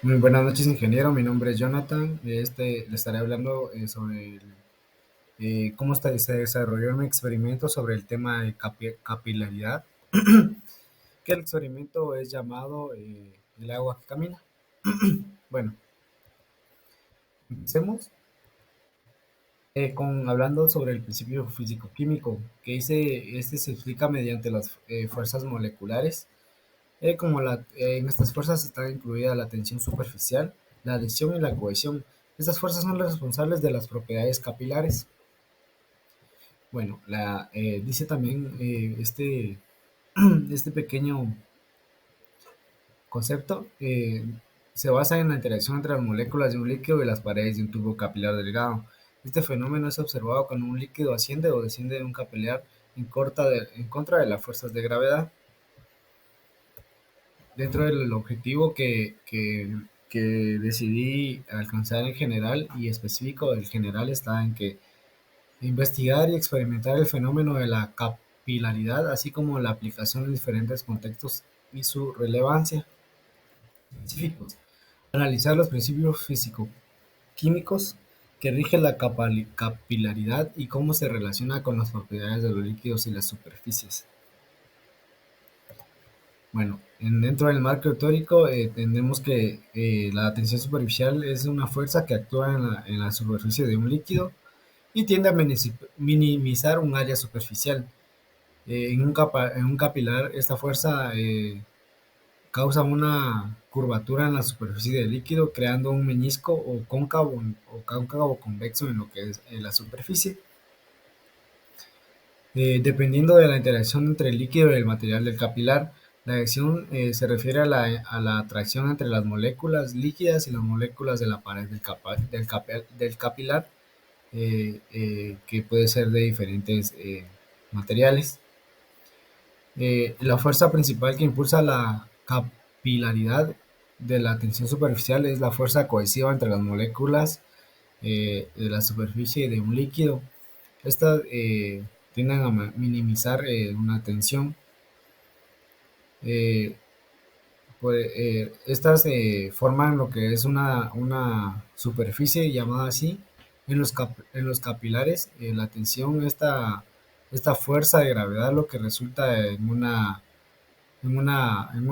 Muy buenas noches, ingeniero. Mi nombre es Jonathan. Le estaré hablando sobre cómo se desarrolló mi experimento sobre el tema de capilaridad, que el experimento es llamado el agua que camina. Bueno, empecemos hablando sobre el principio físico-químico, que este se explica mediante las fuerzas moleculares. En estas fuerzas está incluida la tensión superficial, la adhesión y la cohesión. Estas fuerzas son las responsables de las propiedades capilares. Bueno, dice también este pequeño concepto se basa en la interacción entre las moléculas de un líquido y las paredes de un tubo capilar delgado. Este fenómeno es observado cuando un líquido asciende o desciende de un capilar en contra de las fuerzas de gravedad. Dentro del objetivo que decidí alcanzar en general y específico del general está en que investigar y experimentar el fenómeno de la capilaridad, así como la aplicación en diferentes contextos y su relevancia específicos. Analizar los principios físico-químicos que rigen la capilaridad y cómo se relaciona con las propiedades de los líquidos y las superficies. Bueno, dentro del marco teórico tenemos que la tensión superficial es una fuerza que actúa en la superficie de un líquido y tiende a minimizar un área superficial. En un capilar, esta fuerza causa una curvatura en la superficie del líquido, creando un meñisco o cóncavo convexo en lo que es la superficie. Dependiendo de la interacción entre el líquido y el material del capilar, la adhesión se refiere a la atracción entre las moléculas líquidas y las moléculas de la pared del capilar, que puede ser de diferentes materiales. La fuerza principal que impulsa la capilaridad de la tensión superficial es la fuerza cohesiva entre las moléculas de la superficie de un líquido. Estas tienden a minimizar una tensión. Eh, Estas forman lo que es una superficie llamada así. En los capilares, la tensión, esta fuerza de gravedad, lo que resulta en un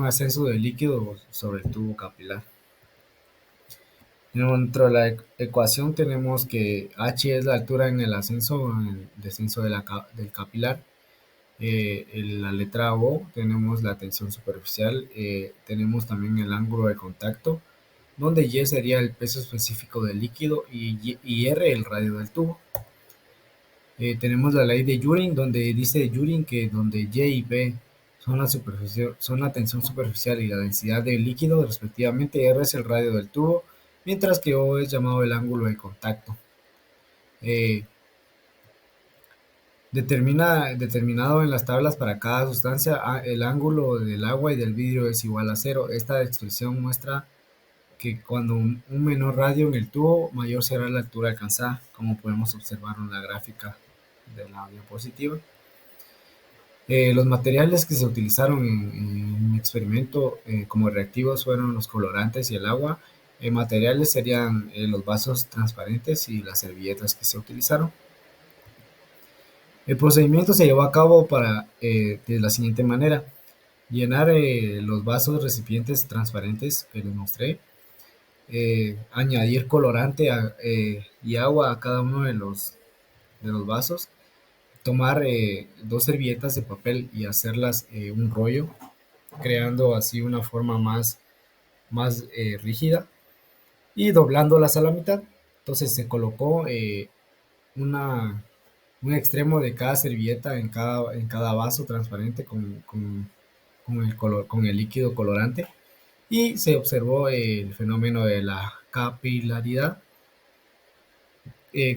ascenso de líquido sobre el tubo capilar. Dentro de la ecuación tenemos que h es la altura en el ascenso o en el descenso del capilar. En la letra O tenemos la tensión superficial, tenemos también el ángulo de contacto, donde Y sería el peso específico del líquido y R el radio del tubo. Tenemos la ley de Joule, donde dice Joule que donde Y y B son la tensión superficial y la densidad del líquido, respectivamente, R es el radio del tubo, mientras que O es llamado el ángulo de contacto. Eh, Determinado en las tablas para cada sustancia, el ángulo del agua y del vidrio es igual a cero. Esta expresión muestra que cuando un menor radio en el tubo, mayor será la altura alcanzada, como podemos observar en la gráfica de la diapositiva. Los materiales que se utilizaron en mi experimento como reactivos fueron los colorantes y el agua. Materiales serían los vasos transparentes y las servilletas que se utilizaron. El procedimiento se llevó a cabo de la siguiente manera: llenar los vasos recipientes transparentes que les mostré, añadir colorante y agua a cada uno de los vasos, tomar dos servilletas de papel y hacerlas un rollo, creando así una forma más rígida y doblándolas a la mitad. Entonces se colocó una, un extremo de cada servilleta en cada vaso transparente con el líquido colorante y se observó el fenómeno de la capilaridad,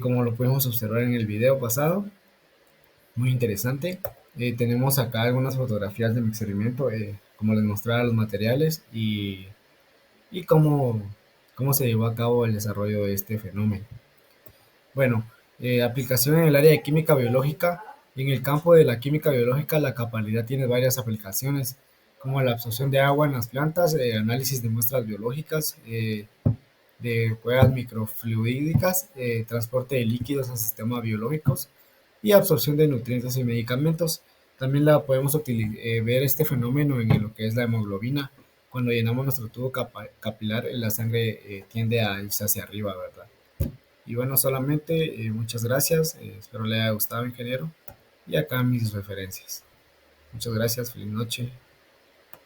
como lo podemos observar en el video pasado. Muy interesante. Tenemos acá algunas fotografías de mi experimento, como les mostraba los materiales y cómo se llevó a cabo el desarrollo de este fenómeno. Bueno, aplicación en el área de química biológica. En el campo de la química biológica, la capilaridad tiene varias aplicaciones, como la absorción de agua en las plantas, análisis de muestras biológicas, de pruebas microfluídicas, transporte de líquidos en sistemas biológicos y absorción de nutrientes y medicamentos. También la podemos ver este fenómeno en lo que es la hemoglobina. Cuando llenamos nuestro tubo capilar, la sangre tiende a irse hacia arriba, ¿verdad? Y bueno, solamente muchas gracias. Espero le haya gustado, ingeniero. Y acá mis referencias. Muchas gracias. Feliz noche.